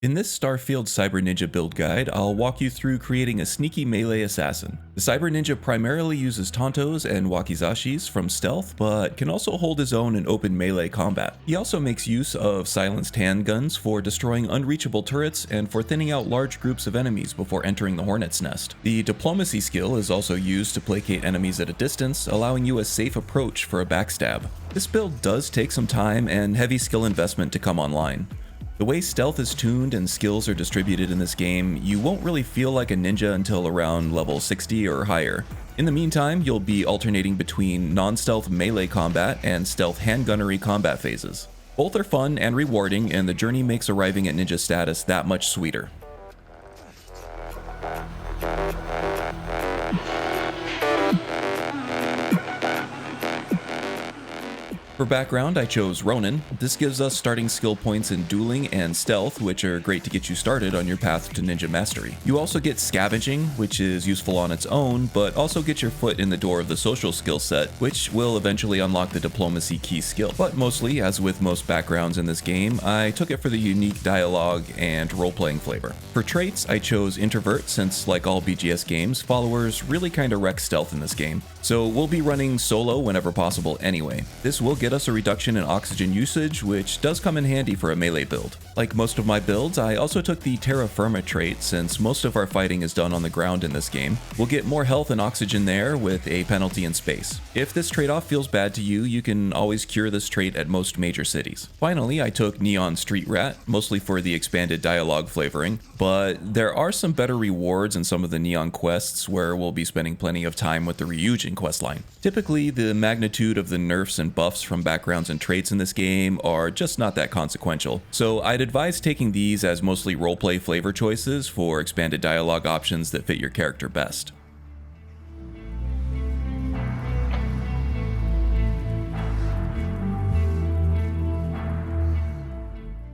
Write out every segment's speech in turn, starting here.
In this Starfield Cyber-Ninja build guide, I'll walk you through creating a sneaky melee assassin. The Cyber-Ninja primarily uses Tantos and Wakizashis from stealth, but can also hold his own in open melee combat. He also makes use of silenced handguns for destroying unreachable turrets and for thinning out large groups of enemies before entering the hornet's nest. The diplomacy skill is also used to placate enemies at a distance, allowing you a safe approach for a backstab. This build does take some time and heavy skill investment to come online. The way stealth is tuned and skills are distributed in this game, you won't really feel like a ninja until around level 60 or higher. In the meantime, you'll be alternating between non-stealth melee combat and stealth handgunnery combat phases. Both are fun and rewarding, and the journey makes arriving at ninja status that much sweeter. For background, I chose Ronin. This gives us starting skill points in dueling and stealth, which are great to get you started on your path to ninja mastery. You also get scavenging, which is useful on its own, but also get your foot in the door of the social skill set, which will eventually unlock the diplomacy key skill. But mostly, as with most backgrounds in this game, I took it for the unique dialogue and role-playing flavor. For traits, I chose Introvert since, like all BGS games, followers really kinda wreck stealth in this game. So we'll be running solo whenever possible anyway. This will get us a reduction in oxygen usage, which does come in handy for a melee build. Like most of my builds, I also took the Terra Firma trait since most of our fighting is done on the ground in this game. We'll get more health and oxygen there with a penalty in space. If this trade-off feels bad to you, you can always cure this trait at most major cities. Finally, I took Neon Street Rat, mostly for the expanded dialogue flavoring, but there are some better rewards in some of the Neon quests where we'll be spending plenty of time with the Ryujin questline. Typically, the magnitude of the nerfs and buffs from backgrounds and traits in this game are just not that consequential, so I'd advise taking these as mostly roleplay flavor choices for expanded dialogue options that fit your character best.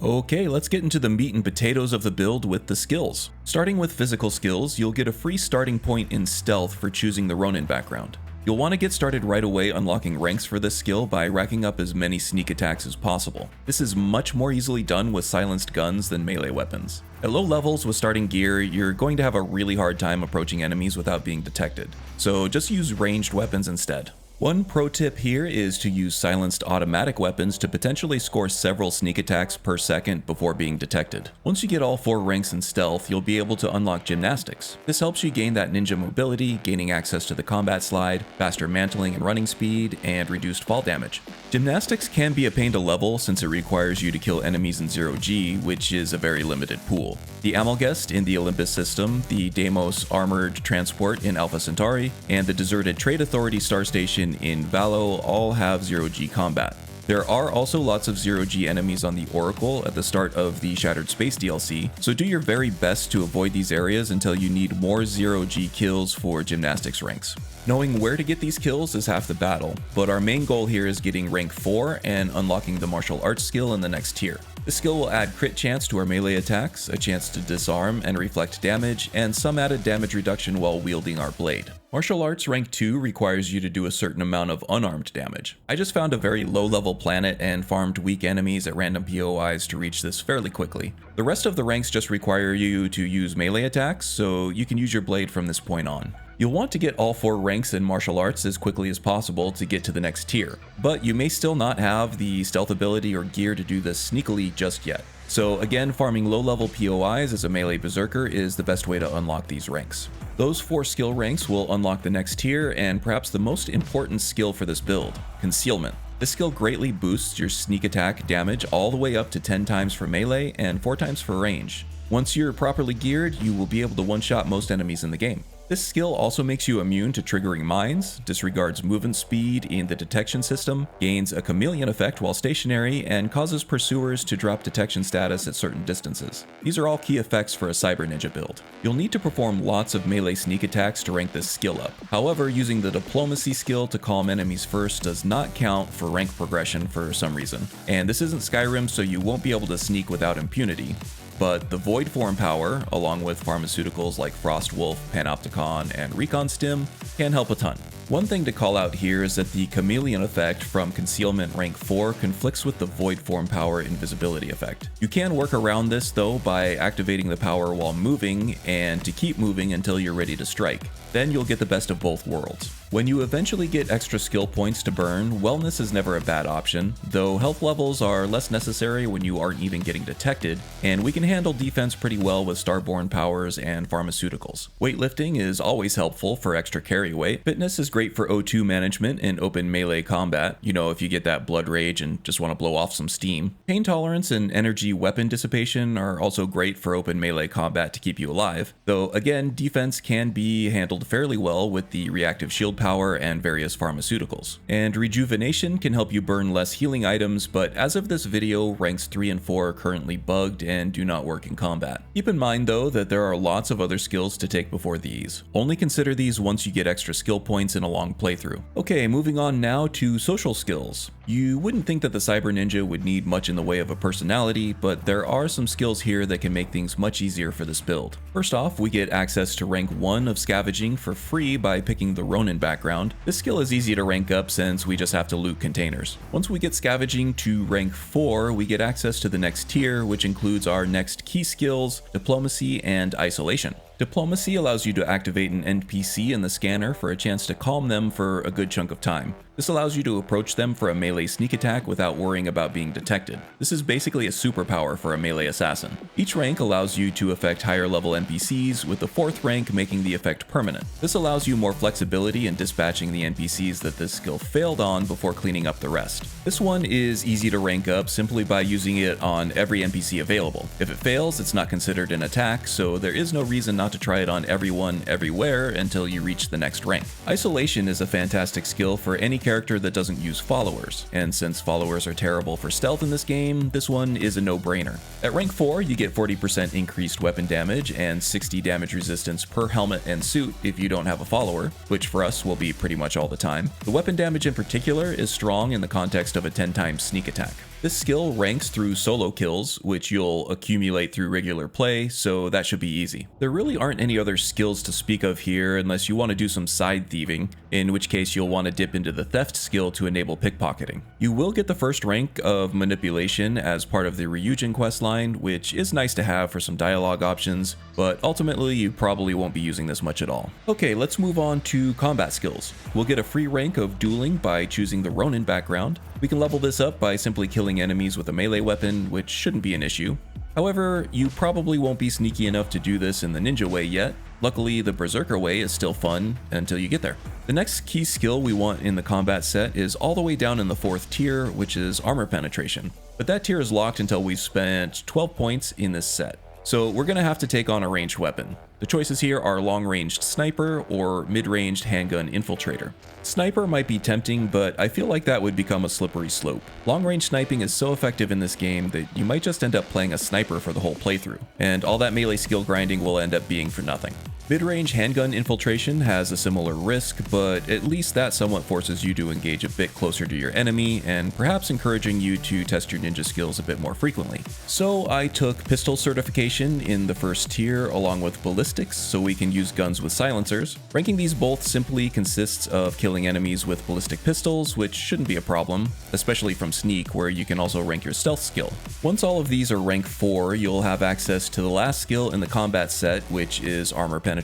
Okay, let's get into the meat and potatoes of the build with the skills. Starting with physical skills, you'll get a free starting point in stealth for choosing the Ronin background. You'll want to get started right away unlocking ranks for this skill by racking up as many sneak attacks as possible. This is much more easily done with silenced guns than melee weapons. At low levels with starting gear, you're going to have a really hard time approaching enemies without being detected, so just use ranged weapons instead. One pro tip here is to use silenced automatic weapons to potentially score several sneak attacks per second before being detected. Once you get all 4 ranks in stealth, you'll be able to unlock gymnastics. This helps you gain that ninja mobility, gaining access to the combat slide, faster mantling and running speed, and reduced fall damage. Gymnastics can be a pain to level since it requires you to kill enemies in 0G, which is a very limited pool. The Amalgest in the Olympus system, the Deimos Armored Transport in Alpha Centauri, and the Deserted Trade Authority Star Station in Valo all have 0G combat. There are also lots of 0G enemies on the Oracle at the start of the Shattered Space DLC, so do your very best to avoid these areas until you need more 0G kills for gymnastics ranks. Knowing where to get these kills is half the battle, but our main goal here is getting rank 4 and unlocking the martial arts skill in the next tier. This skill will add crit chance to our melee attacks, a chance to disarm and reflect damage, and some added damage reduction while wielding our blade. Martial arts rank 2 requires you to do a certain amount of unarmed damage. I just found a very low level planet and farmed weak enemies at random POIs to reach this fairly quickly. The rest of the ranks just require you to use melee attacks, so you can use your blade from this point on. You'll want to get all 4 ranks in martial arts as quickly as possible to get to the next tier, but you may still not have the stealth ability or gear to do this sneakily just yet. So again, farming low-level POIs as a melee berserker is the best way to unlock these ranks. Those 4 skill ranks will unlock the next tier and perhaps the most important skill for this build, Concealment. This skill greatly boosts your sneak attack damage all the way up to 10 times for melee and 4 times for range. Once you're properly geared, you will be able to one-shot most enemies in the game. This skill also makes you immune to triggering mines, disregards movement speed in the detection system, gains a chameleon effect while stationary, and causes pursuers to drop detection status at certain distances. These are all key effects for a Cyber-Ninja build. You'll need to perform lots of melee sneak attacks to rank this skill up. However, using the diplomacy skill to calm enemies first does not count for rank progression for some reason. And this isn't Skyrim, so you won't be able to sneak without impunity. But the Void Form power, along with pharmaceuticals like Frostwolf, Panopticon, and Recon Stim, can help a ton. One thing to call out here is that the chameleon effect from concealment rank 4 conflicts with the void form power invisibility effect. You can work around this though by activating the power while moving and to keep moving until you're ready to strike. Then you'll get the best of both worlds. When you eventually get extra skill points to burn, wellness is never a bad option, though health levels are less necessary when you aren't even getting detected, and we can handle defense pretty well with Starborn Powers and pharmaceuticals. Weightlifting is always helpful for extra carry weight. Fitness is great for O2 management in open melee combat, you know, if you get that blood rage and just want to blow off some steam. Pain tolerance and energy weapon dissipation are also great for open melee combat to keep you alive, though again, defense can be handled fairly well with the reactive shield power and various pharmaceuticals. And rejuvenation can help you burn less healing items, but as of this video, ranks 3 and 4 are currently bugged and do not work in combat. Keep in mind though that there are lots of other skills to take before these. Only consider these once you get extra skill points in a long playthrough. Okay, moving on now to social skills. You wouldn't think that the Cyber-Ninja would need much in the way of a personality, but there are some skills here that can make things much easier for this build. First off, we get access to rank 1 of scavenging for free by picking the Ronin background. This skill is easy to rank up since we just have to loot containers. Once we get scavenging to rank 4, we get access to the next tier, which includes our next key skills, diplomacy and isolation. Diplomacy allows you to activate an NPC in the scanner for a chance to calm them for a good chunk of time. This allows you to approach them for a melee sneak attack without worrying about being detected. This is basically a superpower for a melee assassin. Each rank allows you to affect higher level NPCs, with the 4th rank making the effect permanent. This allows you more flexibility in dispatching the NPCs that this skill failed on before cleaning up the rest. This one is easy to rank up simply by using it on every NPC available. If it fails, it's not considered an attack, so there is no reason not to try it on everyone everywhere until you reach the next rank. Isolation is a fantastic skill for any character that doesn't use followers, and since followers are terrible for stealth in this game, this one is a no-brainer. At rank 4, you get 40% increased weapon damage and 60 damage resistance per helmet and suit if you don't have a follower, which for us will be pretty much all the time. The weapon damage in particular is strong in the context of a 10-time sneak attack. This skill ranks through solo kills, which you'll accumulate through regular play, so that should be easy. There really aren't any other skills to speak of here unless you want to do some side thieving, in which case you'll want to dip into the theft skill to enable pickpocketing. You will get the first rank of manipulation as part of the Ryujin questline, which is nice to have for some dialogue options, but ultimately you probably won't be using this much at all. Okay, let's move on to combat skills. We'll get a free rank of dueling by choosing the Ronin background. We can level this up by simply killing enemies with a melee weapon, which shouldn't be an issue. However, you probably won't be sneaky enough to do this in the ninja way yet. Luckily, the berserker way is still fun until you get there. The next key skill we want in the combat set is all the way down in the 4th tier, which is armor penetration. But that tier is locked until we've spent 12 points in this set. So we're going to have to take on a ranged weapon. The choices here are long-ranged sniper or mid-ranged handgun infiltrator. Sniper might be tempting, but I feel like that would become a slippery slope. Long-range sniping is so effective in this game that you might just end up playing a sniper for the whole playthrough, and all that melee skill grinding will end up being for nothing. Mid-range handgun infiltration has a similar risk, but at least that somewhat forces you to engage a bit closer to your enemy and perhaps encouraging you to test your ninja skills a bit more frequently. So I took pistol certification in the 1st tier along with ballistics so we can use guns with silencers. Ranking these both simply consists of killing enemies with ballistic pistols, which shouldn't be a problem, especially from sneak where you can also rank your stealth skill. Once all of these are rank 4, you'll have access to the last skill in the combat set, which is armor penetration.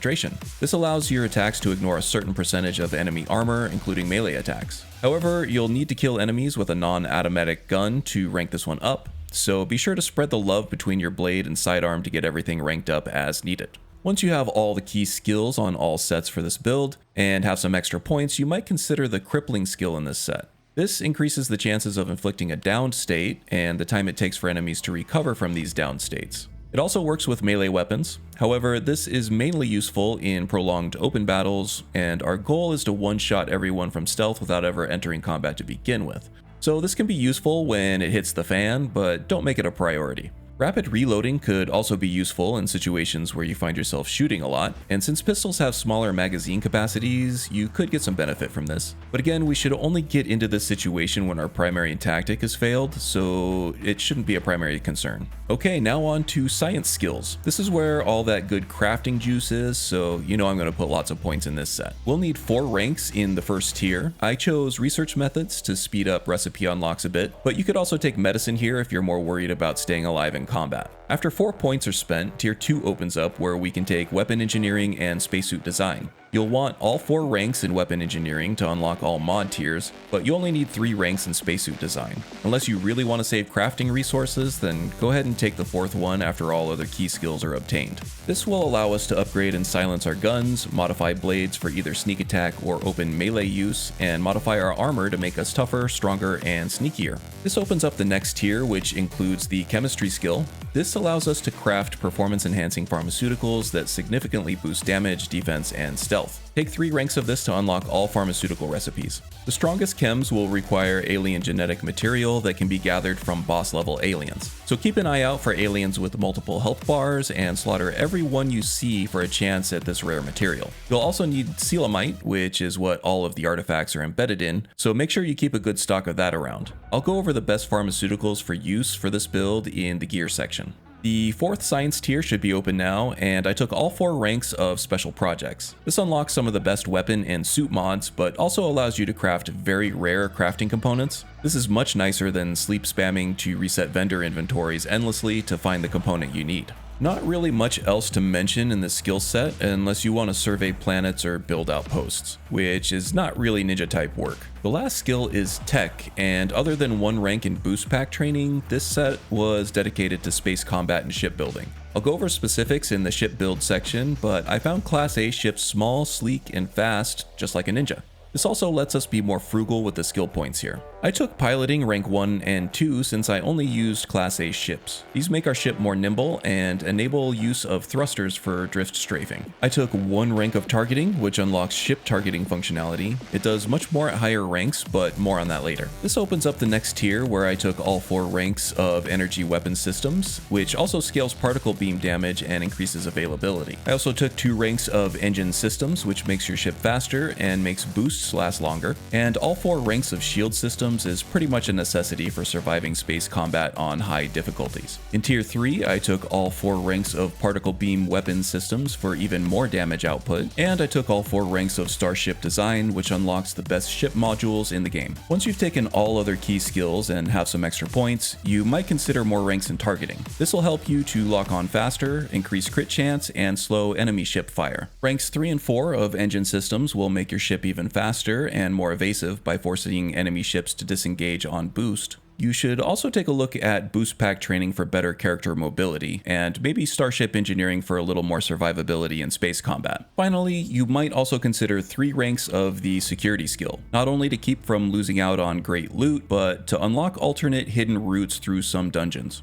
This allows your attacks to ignore a certain percentage of enemy armor, including melee attacks. However, you'll need to kill enemies with a non-automatic gun to rank this one up, so be sure to spread the love between your blade and sidearm to get everything ranked up as needed. Once you have all the key skills on all sets for this build, and have some extra points, you might consider the crippling skill in this set. This increases the chances of inflicting a downed state, and the time it takes for enemies to recover from these downed states. It also works with melee weapons. However, this is mainly useful in prolonged open battles, and our goal is to one-shot everyone from stealth without ever entering combat to begin with. So this can be useful when it hits the fan, but don't make it a priority. Rapid reloading could also be useful in situations where you find yourself shooting a lot, and since pistols have smaller magazine capacities, you could get some benefit from this. But again, we should only get into this situation when our primary tactic has failed, so it shouldn't be a primary concern. Okay, now on to science skills. This is where all that good crafting juice is, so you know I'm going to put lots of points in this set. We'll need 4 ranks in the first tier. I chose research methods to speed up recipe unlocks a bit, but you could also take medicine here if you're more worried about staying alive in combat. After 4 points are spent, tier 2 opens up where we can take weapon engineering and spacesuit design. You'll want all 4 ranks in weapon engineering to unlock all mod tiers, but you only need 3 ranks in spacesuit design. Unless you really want to save crafting resources, then go ahead and take the 4th one after all other key skills are obtained. This will allow us to upgrade and silence our guns, modify blades for either sneak attack or open melee use, and modify our armor to make us tougher, stronger, and sneakier. This opens up the next tier, which includes the chemistry skill. This allows us to craft performance-enhancing pharmaceuticals that significantly boost damage, defense, and stealth. Take 3 ranks of this to unlock all pharmaceutical recipes. The strongest chems will require alien genetic material that can be gathered from boss-level aliens. So keep an eye out for aliens with multiple health bars and slaughter every one you see for a chance at this rare material. You'll also need selamite, which is what all of the artifacts are embedded in, so make sure you keep a good stock of that around. I'll go over the best pharmaceuticals for use for this build in the gear section. The 4th science tier should be open now, and I took all 4 ranks of special projects. This unlocks some of the best weapon and suit mods, but also allows you to craft very rare crafting components. This is much nicer than sleep spamming to reset vendor inventories endlessly to find the component you need. Not really much else to mention in this skill set unless you want to survey planets or build outposts, which is not really ninja type work. The last skill is tech, and other than 1 rank in boost pack training, this set was dedicated to space combat and shipbuilding. I'll go over specifics in the ship build section, but I found Class A ships small, sleek, and fast, just like a ninja. This also lets us be more frugal with the skill points here. I took piloting rank 1 and 2 since I only used Class A ships. These make our ship more nimble and enable use of thrusters for drift strafing. I took 1 rank of targeting, which unlocks ship targeting functionality. It does much more at higher ranks, but more on that later. This opens up the next tier where I took all 4 ranks of energy weapon systems, which also scales particle beam damage and increases availability. I also took 2 ranks of engine systems, which makes your ship faster and makes boosts last longer, and all 4 ranks of shield systems is pretty much a necessity for surviving space combat on high difficulties. In tier 3, I took all 4 ranks of particle beam weapon systems for even more damage output, and I took all 4 ranks of starship design, which unlocks the best ship modules in the game. Once you've taken all other key skills and have some extra points, you might consider more ranks in targeting. This will help you to lock on faster, increase crit chance, and slow enemy ship fire. Ranks 3 and 4 of engine systems will make your ship even faster and more evasive by forcing enemy ships to disengage on boost. You should also take a look at boost pack training for better character mobility, and maybe starship engineering for a little more survivability in space combat. Finally, you might also consider 3 ranks of the security skill, not only to keep from losing out on great loot, but to unlock alternate hidden routes through some dungeons.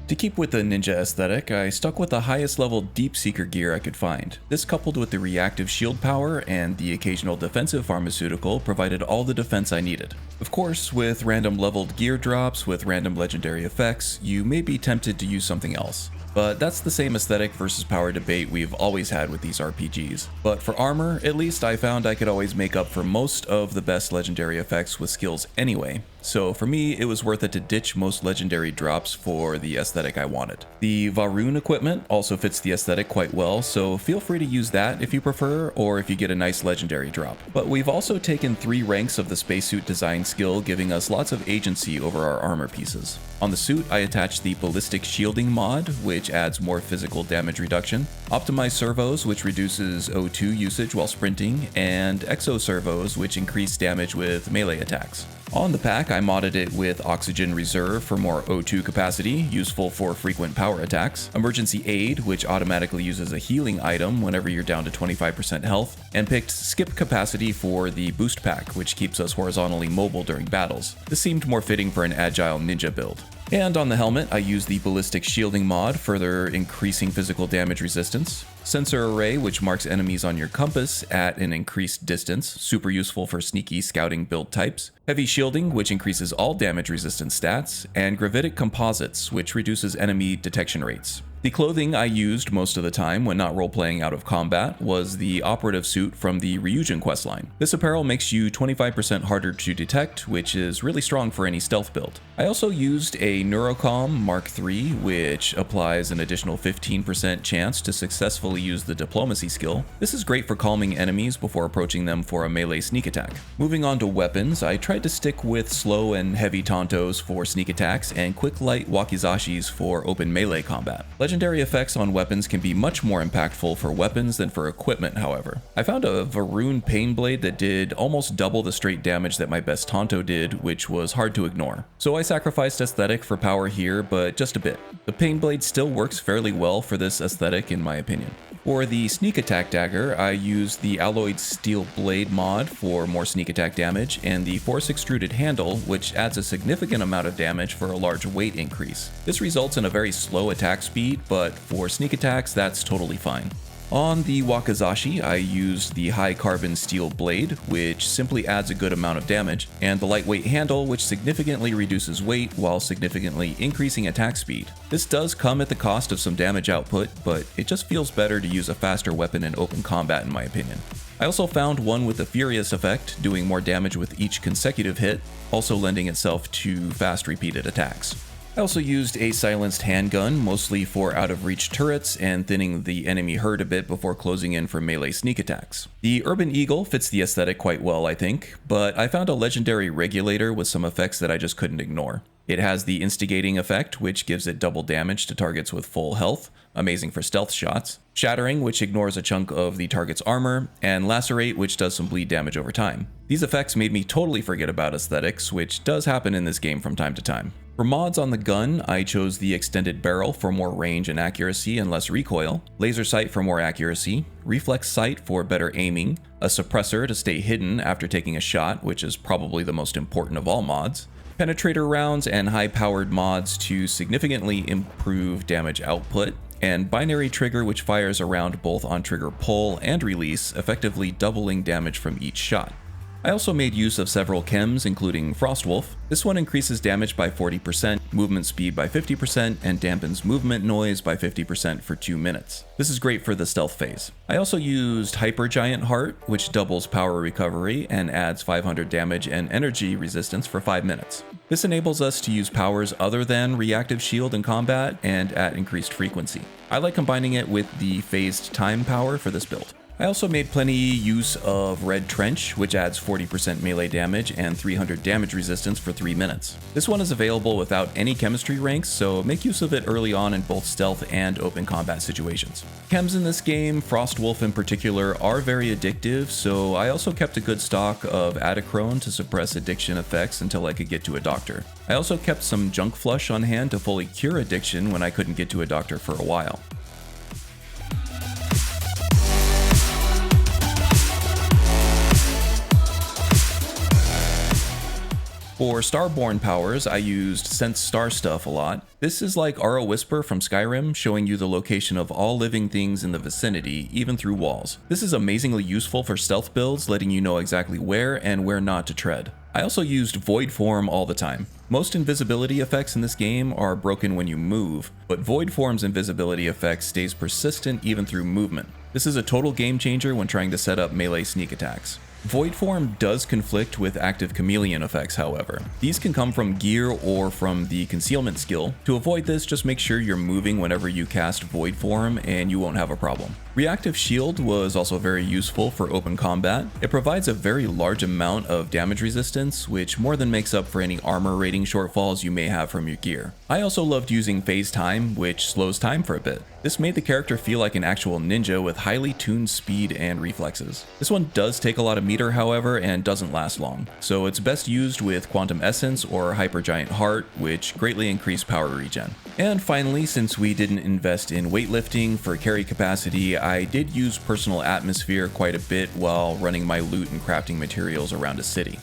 To keep with the ninja aesthetic, I stuck with the highest level deep seeker gear I could find. This, coupled with the reactive shield power and the occasional defensive pharmaceutical, provided all the defense I needed. Of course, with random leveled gear drops with random legendary effects, you may be tempted to use something else. But that's the same aesthetic versus power debate we've always had with these RPGs. But for armor, at least I found I could always make up for most of the best legendary effects with skills anyway. So for me, it was worth it to ditch most legendary drops for the aesthetic I wanted. The Varun equipment also fits the aesthetic quite well, so feel free to use that if you prefer, or if you get a nice legendary drop. But we've also taken 3 ranks of the spacesuit design skill, giving us lots of agency over our armor pieces. On the suit, I attached the ballistic shielding mod, which adds more physical damage reduction, optimized servos, which reduces O2 usage while sprinting, and exo servos, which increase damage with melee attacks. On the pack, I modded it with Oxygen Reserve for more O2 capacity, useful for frequent power attacks, Emergency Aid, which automatically uses a healing item whenever you're down to 25% health, and picked Skip Capacity for the boost pack, which keeps us horizontally mobile during battles. This seemed more fitting for an agile ninja build. And on the helmet, I used the Ballistic Shielding mod, further increasing physical damage resistance. Sensor array, which marks enemies on your compass at an increased distance, super useful for sneaky scouting build types. Heavy shielding, which increases all damage resistance stats, and gravitic composites, which reduces enemy detection rates. The clothing I used most of the time when not roleplaying out of combat was the operative suit from the Ryujin questline. This apparel makes you 25% harder to detect, which is really strong for any stealth build. I also used a Neurocom Mark III, which applies an additional 15% chance to successfully use the diplomacy skill. This is great for calming enemies before approaching them for a melee sneak attack. Moving on to weapons, I tried to stick with slow and heavy Tantos for sneak attacks and quick light Wakizashis for open melee combat. Legendary effects on weapons can be much more impactful for weapons than for equipment, however. I found a Varun Pain Blade that did almost double the straight damage that my best Tanto did, which was hard to ignore. So I sacrificed aesthetic for power here, but just a bit. The Pain Blade still works fairly well for this aesthetic in my opinion. For the sneak attack dagger, I used the alloyed steel blade mod for more sneak attack damage, and the force extruded handle, which adds a significant amount of damage for a large weight increase. This results in a very slow attack speed, but for sneak attacks, that's totally fine. On the Wakizashi, I used the high carbon steel blade, which simply adds a good amount of damage, and the lightweight handle, which significantly reduces weight while significantly increasing attack speed. This does come at the cost of some damage output, but it just feels better to use a faster weapon in open combat in my opinion. I also found one with the Furious effect, doing more damage with each consecutive hit, also lending itself to fast repeated attacks. I also used a silenced handgun, mostly for out-of-reach turrets and thinning the enemy herd a bit before closing in for melee sneak attacks. The Urban Eagle fits the aesthetic quite well, I think, but I found a legendary regulator with some effects that I just couldn't ignore. It has the instigating effect, which gives it double damage to targets with full health, amazing for stealth shots, shattering, which ignores a chunk of the target's armor, and lacerate, which does some bleed damage over time. These effects made me totally forget about aesthetics, which does happen in this game from time to time. For mods on the gun, I chose the extended barrel for more range and accuracy and less recoil, laser sight for more accuracy, reflex sight for better aiming, a suppressor to stay hidden after taking a shot, which is probably the most important of all mods, penetrator rounds and high-powered mods to significantly improve damage output, and binary trigger which fires around both on trigger pull and release, effectively doubling damage from each shot. I also made use of several chems, including Frostwolf. This one increases damage by 40%, movement speed by 50%, and dampens movement noise by 50% for 2 minutes. This is great for the stealth phase. I also used Hypergiant Heart, which doubles power recovery and adds 500 damage and energy resistance for 5 minutes. This enables us to use powers other than reactive shield in combat and at increased frequency. I like combining it with the phased time power for this build. I also made plenty use of Red Trench, which adds 40% melee damage and 300 damage resistance for 3 minutes. This one is available without any chemistry ranks, so make use of it early on in both stealth and open combat situations. Chems in this game, Frostwolf in particular, are very addictive, so I also kept a good stock of Adachrone to suppress addiction effects until I could get to a doctor. I also kept some Junk Flush on hand to fully cure addiction when I couldn't get to a doctor for a while. For Starborn Powers, I used Sense Star Stuff a lot. This is like Aura Whisper from Skyrim, showing you the location of all living things in the vicinity, even through walls. This is amazingly useful for stealth builds, letting you know exactly where and where not to tread. I also used Void Form all the time. Most invisibility effects in this game are broken when you move, but Void Form's invisibility effect stays persistent even through movement. This is a total game changer when trying to set up melee sneak attacks. Void Form does conflict with active chameleon effects, however. These can come from gear or from the concealment skill. To avoid this, just make sure you're moving whenever you cast Void Form and you won't have a problem. Reactive Shield was also very useful for open combat. It provides a very large amount of damage resistance, which more than makes up for any armor rating shortfalls you may have from your gear. I also loved using Phase Time, which slows time for a bit. This made the character feel like an actual ninja with highly tuned speed and reflexes. This one does take a lot of meter, however, and doesn't last long, so it's best used with Quantum Essence or Hypergiant Heart, which greatly increase power regen. And finally, since we didn't invest in weightlifting for carry capacity, I did use Personal Atmosphere quite a bit while running my loot and crafting materials around a city.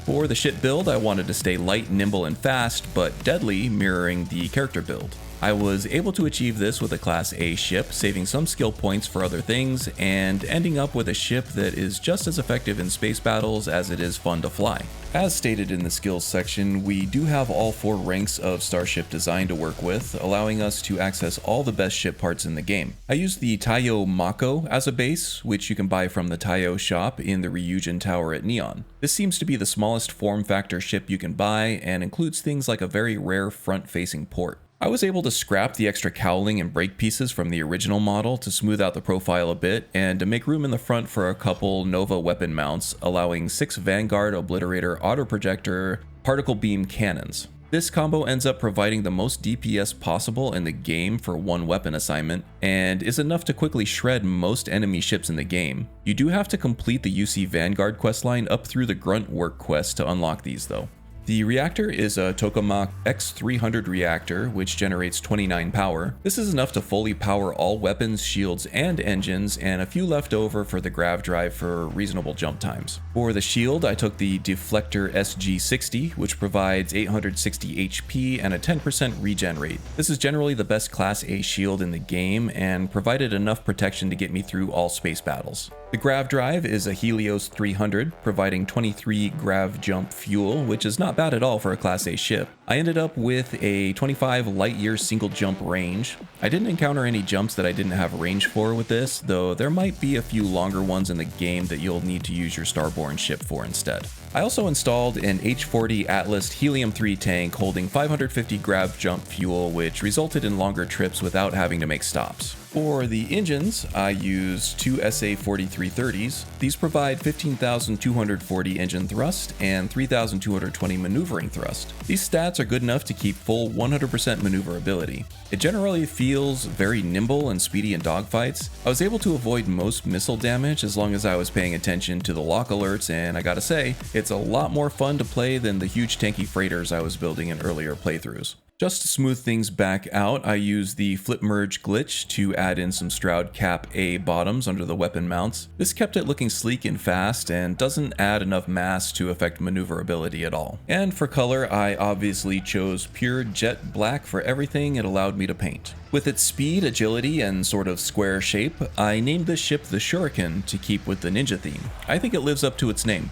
For the ship build, I wanted to stay light, nimble, and fast, but deadly, mirroring the character build. I was able to achieve this with a Class A ship, saving some skill points for other things, and ending up with a ship that is just as effective in space battles as it is fun to fly. As stated in the skills section, we do have all 4 ranks of starship design to work with, allowing us to access all the best ship parts in the game. I used the Taiyo Mako as a base, which you can buy from the Taiyo shop in the Ryujin Tower at Neon. This seems to be the smallest form factor ship you can buy, and includes things like a very rare front-facing port. I was able to scrap the extra cowling and brake pieces from the original model to smooth out the profile a bit, and to make room in the front for a couple Nova weapon mounts, allowing 6 Vanguard, Obliterator, Auto Projector, Particle Beam cannons. This combo ends up providing the most DPS possible in the game for one weapon assignment, and is enough to quickly shred most enemy ships in the game. You do have to complete the UC Vanguard questline up through the Grunt Work quest to unlock these though. The reactor is a Tokamak X300 reactor, which generates 29 power. This is enough to fully power all weapons, shields, and engines, and a few left over for the grav drive for reasonable jump times. For the shield, I took the Deflector SG60, which provides 860 HP and a 10% regen rate. This is generally the best Class A shield in the game, and provided enough protection to get me through all space battles. The grav drive is a Helios 300, providing 23 grav jump fuel, which is not bad at all for a Class A ship. I ended up with a 25 light year single jump range. I didn't encounter any jumps that I didn't have range for with this, though there might be a few longer ones in the game that you'll need to use your Starborn ship for instead. I also installed an H40 Atlas Helium-3 tank holding 550 grav jump fuel, which resulted in longer trips without having to make stops. For the engines, I used 2 SA-4330s. These provide 15,240 engine thrust and 3,220 maneuvering thrust. These stats are good enough to keep full 100% maneuverability. It generally feels very nimble and speedy in dogfights. I was able to avoid most missile damage as long as I was paying attention to the lock alerts, and I gotta say, it's a lot more fun to play than the huge tanky freighters I was building in earlier playthroughs. Just to smooth things back out, I used the flip merge glitch to add in some Stroud Cap A bottoms under the weapon mounts. This kept it looking sleek and fast, and doesn't add enough mass to affect maneuverability at all. And for color, I obviously chose pure jet black for everything it allowed me to paint. With its speed, agility, and sort of square shape, I named this ship the Shuriken to keep with the ninja theme. I think it lives up to its name.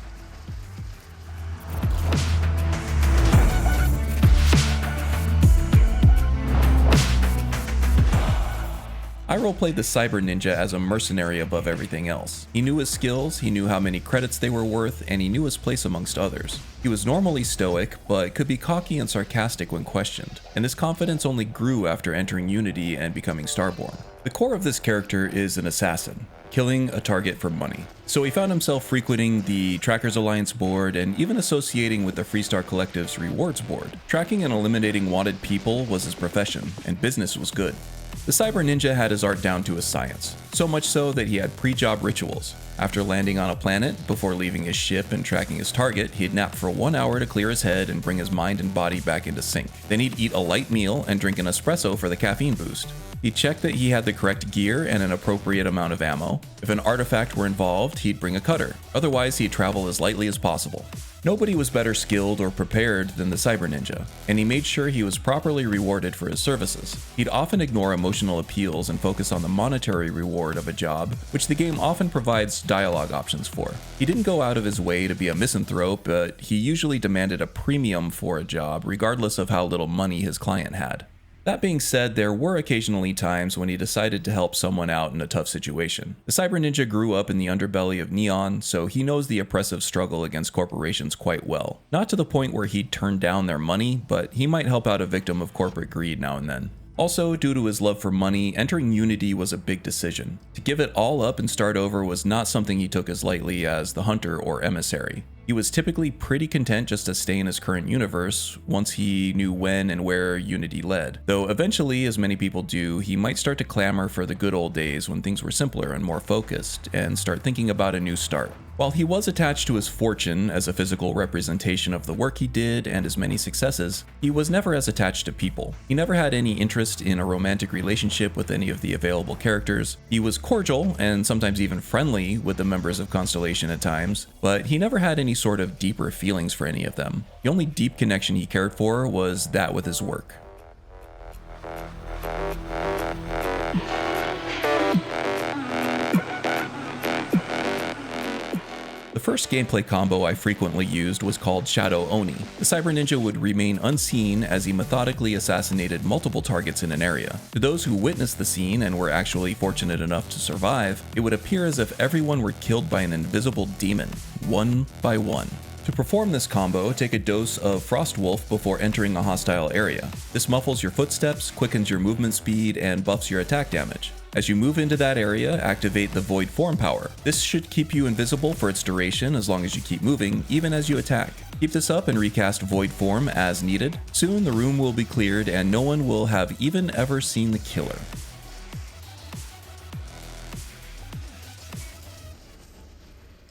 I roleplayed the Cyber-Ninja as a mercenary above everything else. He knew his skills, he knew how many credits they were worth, and he knew his place amongst others. He was normally stoic, but could be cocky and sarcastic when questioned, and this confidence only grew after entering Unity and becoming Starborn. The core of this character is an assassin, killing a target for money. So he found himself frequenting the Trackers Alliance board and even associating with the Freestar Collective's rewards board. Tracking and eliminating wanted people was his profession, and business was good. The Cyber-Ninja had his art down to a science, so much so that he had pre-job rituals. After landing on a planet, before leaving his ship and tracking his target, he'd nap for 1 hour to clear his head and bring his mind and body back into sync. Then he'd eat a light meal and drink an espresso for the caffeine boost. He'd check that he had the correct gear and an appropriate amount of ammo. If an artifact were involved, he'd bring a cutter. Otherwise, he'd travel as lightly as possible. Nobody was better skilled or prepared than the Cyber-Ninja, and he made sure he was properly rewarded for his services. He'd often ignore emotional appeals and focus on the monetary reward of a job, which the game often provides dialogue options for. He didn't go out of his way to be a misanthrope, but he usually demanded a premium for a job, regardless of how little money his client had. That being said, there were occasionally times when he decided to help someone out in a tough situation. The Cyber-Ninja grew up in the underbelly of Neon, so he knows the oppressive struggle against corporations quite well. Not to the point where he'd turn down their money, but he might help out a victim of corporate greed now and then. Also, due to his love for money, entering Unity was a big decision. To give it all up and start over was not something he took as lightly as the Hunter or Emissary. He was typically pretty content just to stay in his current universe once he knew when and where Unity led. Though eventually, as many people do, he might start to clamor for the good old days when things were simpler and more focused, and start thinking about a new start. While he was attached to his fortune as a physical representation of the work he did and his many successes, he was never as attached to people. He never had any interest in a romantic relationship with any of the available characters. He was cordial and sometimes even friendly with the members of Constellation at times, but he never had any any sort of deeper feelings for any of them. The only deep connection he cared for was that with his work. The first gameplay combo I frequently used was called Shadow Oni. The Cyber-Ninja would remain unseen as he methodically assassinated multiple targets in an area. To those who witnessed the scene and were actually fortunate enough to survive, it would appear as if everyone were killed by an invisible demon, one by one. To perform this combo, take a dose of Frost Wolf before entering a hostile area. This muffles your footsteps, quickens your movement speed, and buffs your attack damage. As you move into that area, activate the Void Form power. This should keep you invisible for its duration as long as you keep moving, even as you attack. Keep this up and recast Void Form as needed. Soon the room will be cleared and no one will have even ever seen the killer.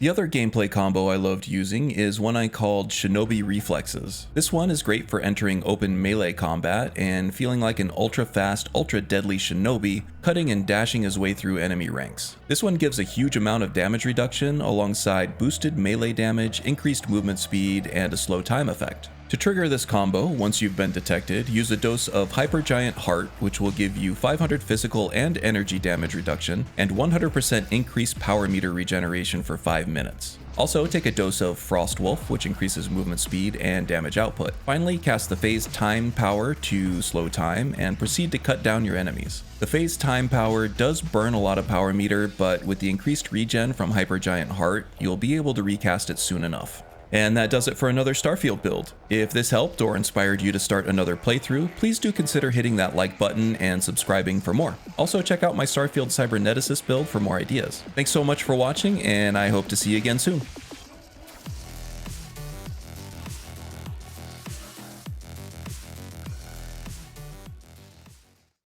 The other gameplay combo I loved using is one I called Shinobi Reflexes. This one is great for entering open melee combat and feeling like an ultra-fast, ultra-deadly shinobi, cutting and dashing his way through enemy ranks. This one gives a huge amount of damage reduction alongside boosted melee damage, increased movement speed, and a slow time effect. To trigger this combo, once you've been detected, use a dose of Hypergiant Heart, which will give you 500 physical and energy damage reduction, and 100% increased power meter regeneration for 5 minutes. Also, take a dose of Frost Wolf, which increases movement speed and damage output. Finally, cast the Phase Time power to slow time, and proceed to cut down your enemies. The Phase Time power does burn a lot of power meter, but with the increased regen from Hypergiant Heart, you'll be able to recast it soon enough. And that does it for another Starfield build. If this helped or inspired you to start another playthrough, please do consider hitting that like button and subscribing for more. Also check out my Starfield Cyber-Ninja build for more ideas. Thanks so much for watching, and I hope to see you again soon.